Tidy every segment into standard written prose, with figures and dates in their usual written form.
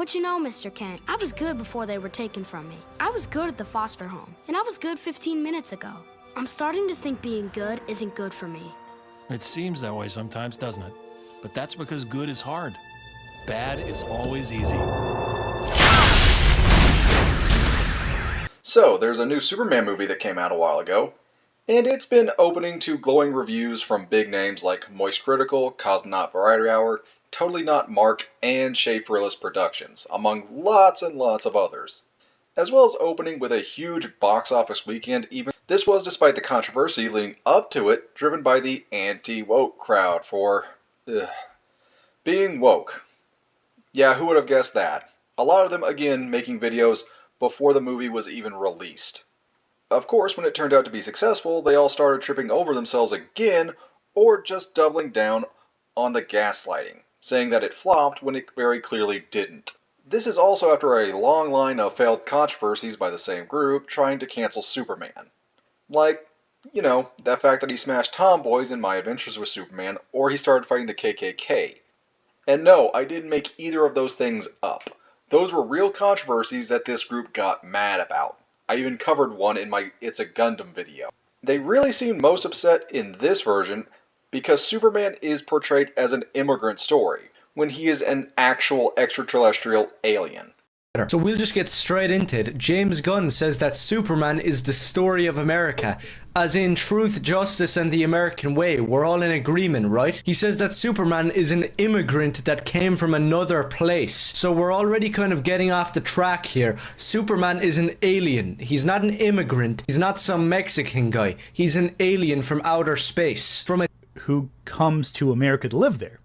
But you know, Mr. Kent, I was good before they were taken from me. I was good at the foster home, and I was good 15 minutes ago. I'm starting to think being good isn't good for me. It seems that way sometimes, doesn't it? But that's because good is hard. Bad is always easy. So, there's a new Superman movie that came out a while ago, and it's been opening to glowing reviews from big names like Moist Critical, Cosmonaut Variety Hour, Totally Not Mark, and Schaefer-less Productions, among lots and lots of others. As well as opening with a huge box office weekend, even this was despite the controversy leading up to it, driven by the anti-woke crowd for being woke. Yeah, who would have guessed that? A lot of them, again, making videos before the movie was even released. Of course, when it turned out to be successful, they all started tripping over themselves again, or just doubling down on the gaslighting, saying that it flopped when it very clearly didn't. This is also after a long line of failed controversies by the same group trying to cancel Superman. Like, you know, that fact that he smashed tomboys in My Adventures with Superman, or he started fighting the KKK. And no, I didn't make either of those things up. Those were real controversies that this group got mad about. I even covered one in my It's a Gundam video. They really seemed most upset in this version because Superman is portrayed as an immigrant story, when he is an actual extraterrestrial alien. So we'll just get straight into it. James Gunn says that Superman is the story of America, as in truth, justice, and the American way. We're all in agreement, right? He says that Superman is an immigrant that came from another place. So we're already kind of getting off the track here. Superman is an alien. He's not an immigrant. He's not some Mexican guy. He's an alien from outer space. Who comes to America to live there.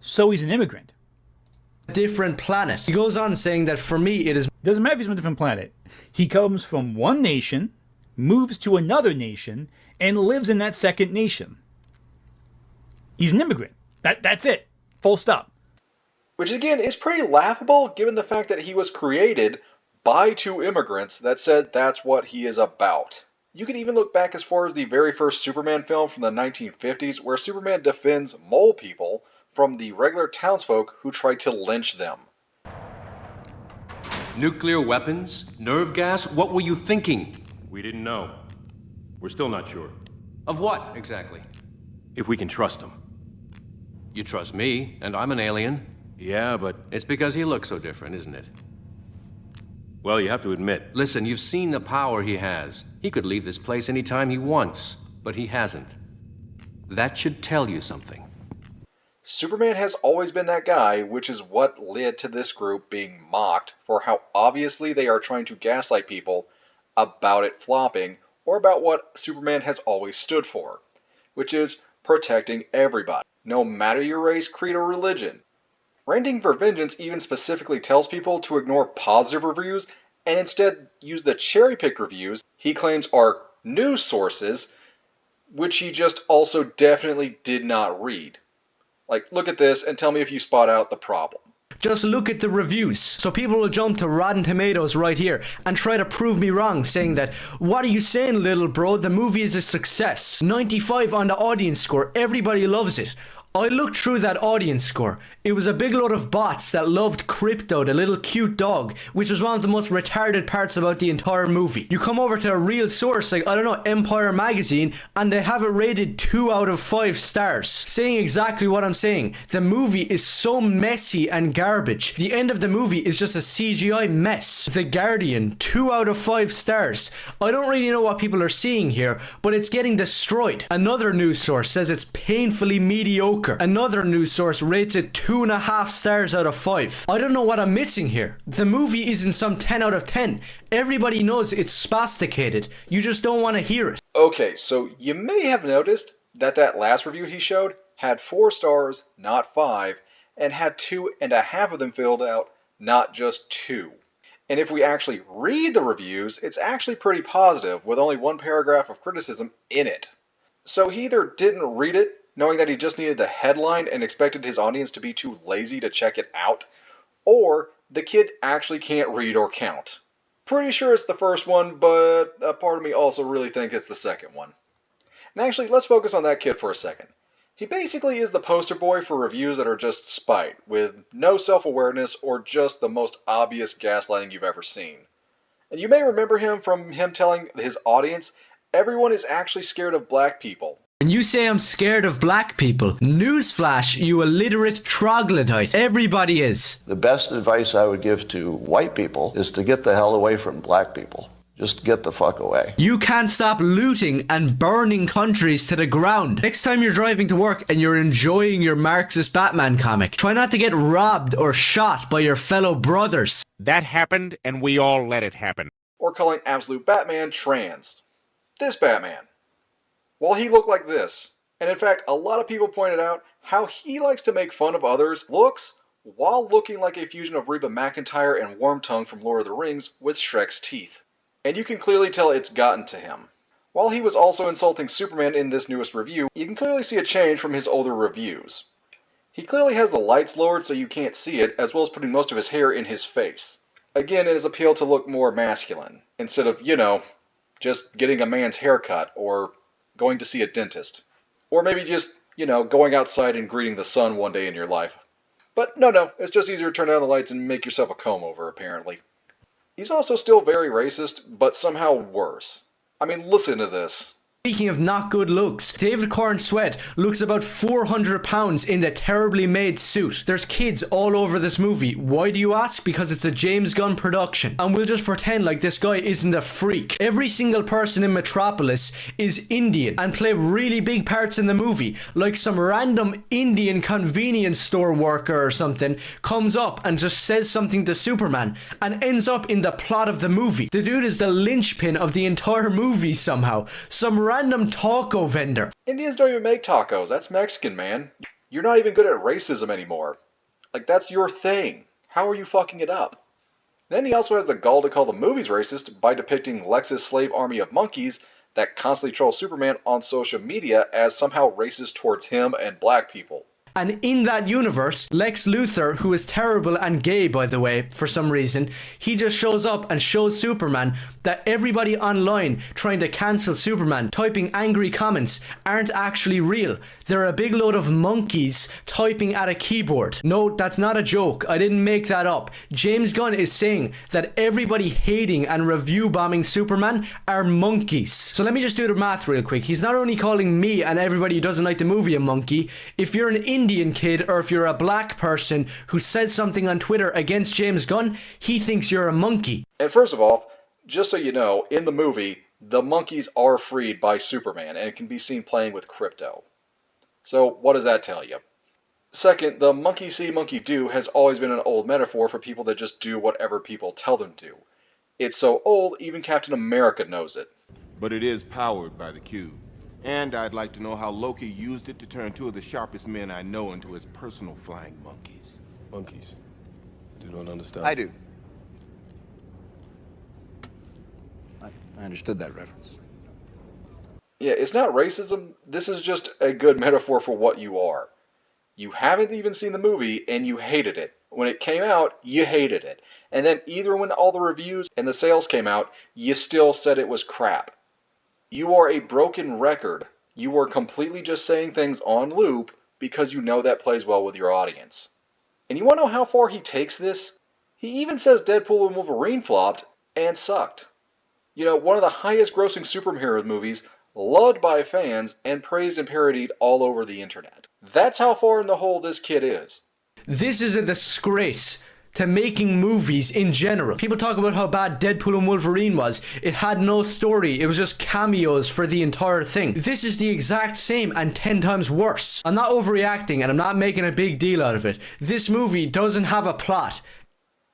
So he's an immigrant. Different planet. He goes on saying that for me it is Doesn't matter if he's from a different planet. He comes from one nation, moves to another nation, and lives in that second nation. He's an immigrant. That's it. Full stop. Which again is pretty laughable given the fact that he was created by two immigrants that said that's what he is about. You can even look back as far as the very first Superman film from the 1950s where Superman defends mole people from the regular townsfolk who tried to lynch them. Nuclear weapons? Nerve gas? What were you thinking? We didn't know. We're still not sure. Of what, exactly? If we can trust him. You trust me, and I'm an alien. Yeah, but... It's because he looks so different, isn't it? Well, you have to admit... Listen, you've seen the power he has. He could leave this place anytime he wants, but he hasn't. That should tell you something. Superman has always been that guy, which is what led to this group being mocked for how obviously they are trying to gaslight people about it flopping, or about what Superman has always stood for, which is protecting everybody, no matter your race, creed, or religion. Ranting for Vengeance even specifically tells people to ignore positive reviews and instead use the cherry-picked reviews he claims are news sources, which he just also definitely did not read. Like, look at this and tell me if you spot out the problem. Just look at the reviews. So people will jump to Rotten Tomatoes right here and try to prove me wrong, saying that, what are you saying, little bro? The movie is a success. 95 on the audience score. Everybody loves it. I looked through that audience score. It was a big load of bots that loved Crypto, the little cute dog, which was one of the most retarded parts about the entire movie. You come over to a real source like, I don't know, Empire Magazine, and they have it rated 2 out of 5 stars, saying exactly what I'm saying. The movie is so messy and garbage. The end of the movie is just a CGI mess. The Guardian, 2 out of 5 stars. I don't really know what people are seeing here, but it's getting destroyed. Another news source says it's painfully mediocre. Another news source rates it 2.5 stars out of 5. I don't know what I'm missing here. The movie isn't some 10 out of 10. Everybody knows it's spasticated. You just don't want to hear it. Okay, so you may have noticed that last review he showed had 4 stars, not 5, and had 2.5 of them filled out, not just 2. And if we actually read the reviews, it's actually pretty positive, with only 1 paragraph of criticism in it. So he either didn't read it, knowing that he just needed the headline and expected his audience to be too lazy to check it out, or the kid actually can't read or count. Pretty sure it's the first one, but a part of me also really thinks it's the second one. And actually, let's focus on that kid for a second. He basically is the poster boy for reviews that are just spite, with no self-awareness or just the most obvious gaslighting you've ever seen. And you may remember him from him telling his audience, everyone is actually scared of black people. When you say I'm scared of black people, newsflash, you illiterate troglodyte. Everybody is. The best advice I would give to white people is to get the hell away from black people. Just get the fuck away. You can't stop looting and burning countries to the ground. Next time you're driving to work and you're enjoying your Marxist Batman comic, try not to get robbed or shot by your fellow brothers. That happened, and we all let it happen. Or calling absolute Batman trans. This Batman. While he looked like this, and in fact a lot of people pointed out how he likes to make fun of others' looks while looking like a fusion of Reba McEntire and Wormtongue from Lord of the Rings with Shrek's teeth. And you can clearly tell it's gotten to him. While he was also insulting Superman in this newest review, you can clearly see a change from his older reviews. He clearly has the lights lowered so you can't see it, as well as putting most of his hair in his face. Again, in his appeal to look more masculine, instead of, just getting a man's haircut, or going to see a dentist. Or maybe just, going outside and greeting the sun one day in your life. But no, it's just easier to turn down the lights and make yourself a comb-over, apparently. He's also still very racist, but somehow worse. I mean, listen to this. Speaking of not good looks, David Corn Sweat looks about 400 pounds in the terribly made suit. There's kids all over this movie. Why do you ask? Because it's a James Gunn production. And we'll just pretend like this guy isn't a freak. Every single person in Metropolis is Indian and play really big parts in the movie. Like some random Indian convenience store worker or something comes up and just says something to Superman and ends up in the plot of the movie. The dude is the linchpin of the entire movie somehow. Some random taco vendor. Indians don't even make tacos. That's Mexican, man. You're not even good at racism anymore. Like, that's your thing. How are you fucking it up? Then he also has the gall to call the movies racist by depicting Lex's slave army of monkeys that constantly troll Superman on social media as somehow racist towards him and black people. And in that universe, Lex Luthor, who is terrible and gay, by the way, for some reason, he just shows up and shows Superman that everybody online trying to cancel Superman, typing angry comments, aren't actually real. They're a big load of monkeys typing at a keyboard. No, that's not a joke. I didn't make that up. James Gunn is saying that everybody hating and review bombing Superman are monkeys. So let me just do the math real quick. He's not only calling me and everybody who doesn't like the movie a monkey. If you're an Indian kid or if you're a black person who said something on Twitter against James Gunn, he thinks you're a monkey. And first of all, just so you know, in the movie, the monkeys are freed by Superman and can be seen playing with crypto. So what does that tell you? Second, the monkey see, monkey do has always been an old metaphor for people that just do whatever people tell them to. It's so old, even Captain America knows it. But it is powered by the cube. And I'd like to know how Loki used it to turn two of the sharpest men I know into his personal flying monkeys. Monkeys? I do not understand. I do. I understood that reference. Yeah, it's not racism. This is just a good metaphor for what you are. You haven't even seen the movie and you hated it. When it came out, you hated it. And then either when all the reviews and the sales came out, you still said it was crap. You are a broken record. You are completely just saying things on loop because you know that plays well with your audience. And you want to know how far he takes this? He even says Deadpool and Wolverine flopped and sucked. One of the highest grossing superhero movies, loved by fans and praised and parodied all over the internet. That's how far in the hole this kid is. This is a disgrace to making movies in general. People talk about how bad Deadpool and Wolverine was. It had no story. It was just cameos for the entire thing. This is the exact same and 10 times worse. I'm not overreacting and I'm not making a big deal out of it. This movie doesn't have a plot.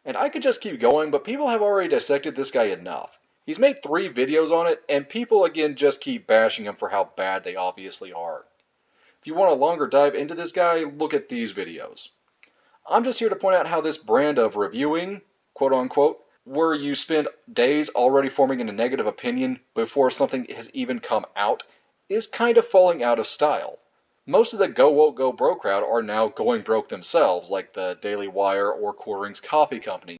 And I could just keep going, but people have already dissected this guy enough. He's made 3 videos on it, and people again just keep bashing him for how bad they obviously are. If you want a longer dive into this guy, look at these videos. I'm just here to point out how this brand of reviewing, quote unquote, where you spend days already forming a negative opinion before something has even come out, is kind of falling out of style. Most of the go woke go broke crowd are now going broke themselves, like the Daily Wire or Cool Rings Coffee Company.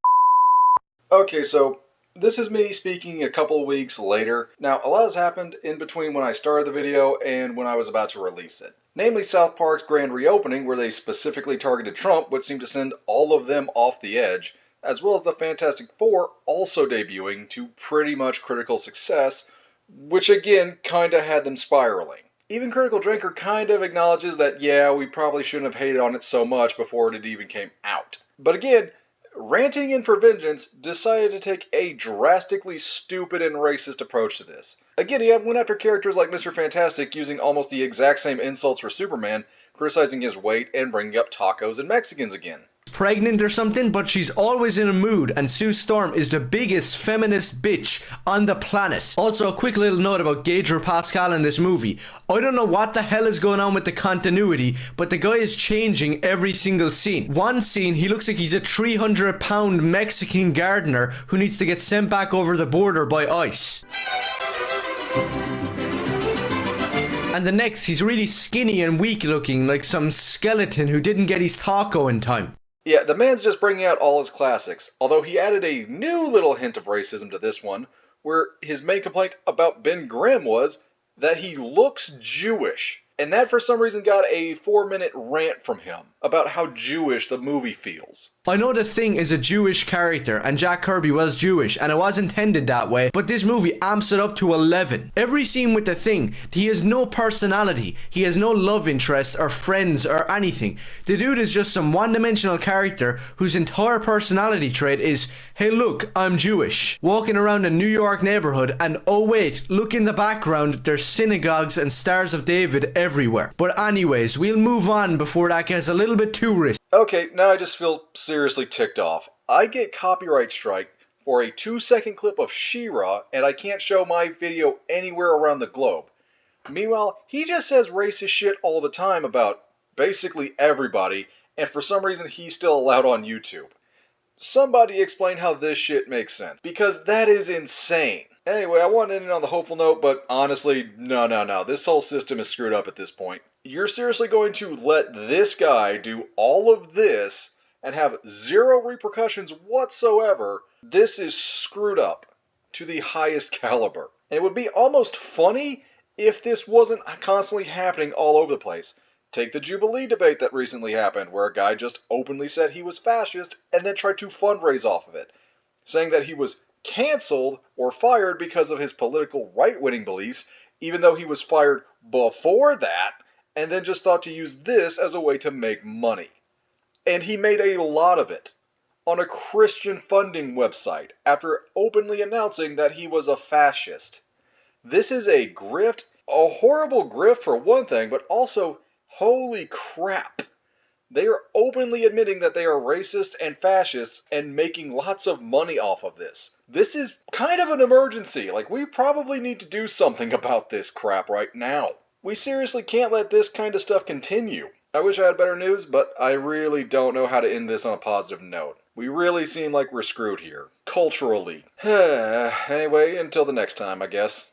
Okay, so This is me speaking a couple weeks later. Now, a lot has happened in between when I started the video and when I was about to release it. Namely, South Park's grand reopening, where they specifically targeted Trump, which seemed to send all of them off the edge, as well as the Fantastic Four also debuting to pretty much critical success, which again kinda had them spiraling. Even Critical Drinker kind of acknowledges that, yeah, we probably shouldn't have hated on it so much before it even came out. But again, Ranting and for Vengeance decided to take a drastically stupid and racist approach to this. Again, he went after characters like Mr. Fantastic using almost the exact same insults for Superman, criticizing his weight and bringing up tacos and Mexicans again. Pregnant or something, but she's always in a mood, and Sue Storm is the biggest feminist bitch on the planet. Also, a quick little note about Gager Pascal in this movie. I don't know what the hell is going on with the continuity, but the guy is changing every single scene. One scene, he looks like he's a 300-pound Mexican gardener who needs to get sent back over the border by ICE. And the next, he's really skinny and weak looking, like some skeleton who didn't get his taco in time. Yeah, the man's just bringing out all his classics, although he added a new little hint of racism to this one, where his main complaint about Ben Grimm was that he looks Jewish. And that for some reason got a 4-minute rant from him about how Jewish the movie feels. I know The Thing is a Jewish character and Jack Kirby was Jewish and it was intended that way, but this movie amps it up to 11. Every scene with The Thing, he has no personality, he has no love interest or friends or anything. The dude is just some one-dimensional character whose entire personality trait is, hey look, I'm Jewish. Walking around a New York neighborhood and oh wait, look in the background, there's synagogues and Stars of David everywhere. But anyways, we'll move on before that gets a little bit too risky. Okay, now I just feel seriously ticked off. I get copyright strike for a 2-second clip of She-Ra, and I can't show my video anywhere around the globe. Meanwhile, he just says racist shit all the time about basically everybody, and for some reason he's still allowed on YouTube. Somebody explain how this shit makes sense, because that is insane. Anyway, I wanted to end on the hopeful note, but honestly, no. This whole system is screwed up at this point. You're seriously going to let this guy do all of this and have zero repercussions whatsoever? This is screwed up to the highest caliber. And it would be almost funny if this wasn't constantly happening all over the place. Take the Jubilee debate that recently happened, where a guy just openly said he was fascist and then tried to fundraise off of it, saying that he was canceled or fired because of his political right-wing beliefs, even though he was fired before that, and then just thought to use this as a way to make money. And he made a lot of it on a Christian funding website after openly announcing that he was a fascist. This is a grift, a horrible grift for one thing, but also, holy crap. They are openly admitting that they are racist and fascists and making lots of money off of this. This is kind of an emergency. Like, we probably need to do something about this crap right now. We seriously can't let this kind of stuff continue. I wish I had better news, but I really don't know how to end this on a positive note. We really seem like we're screwed here. Culturally. Anyway, until the next time, I guess.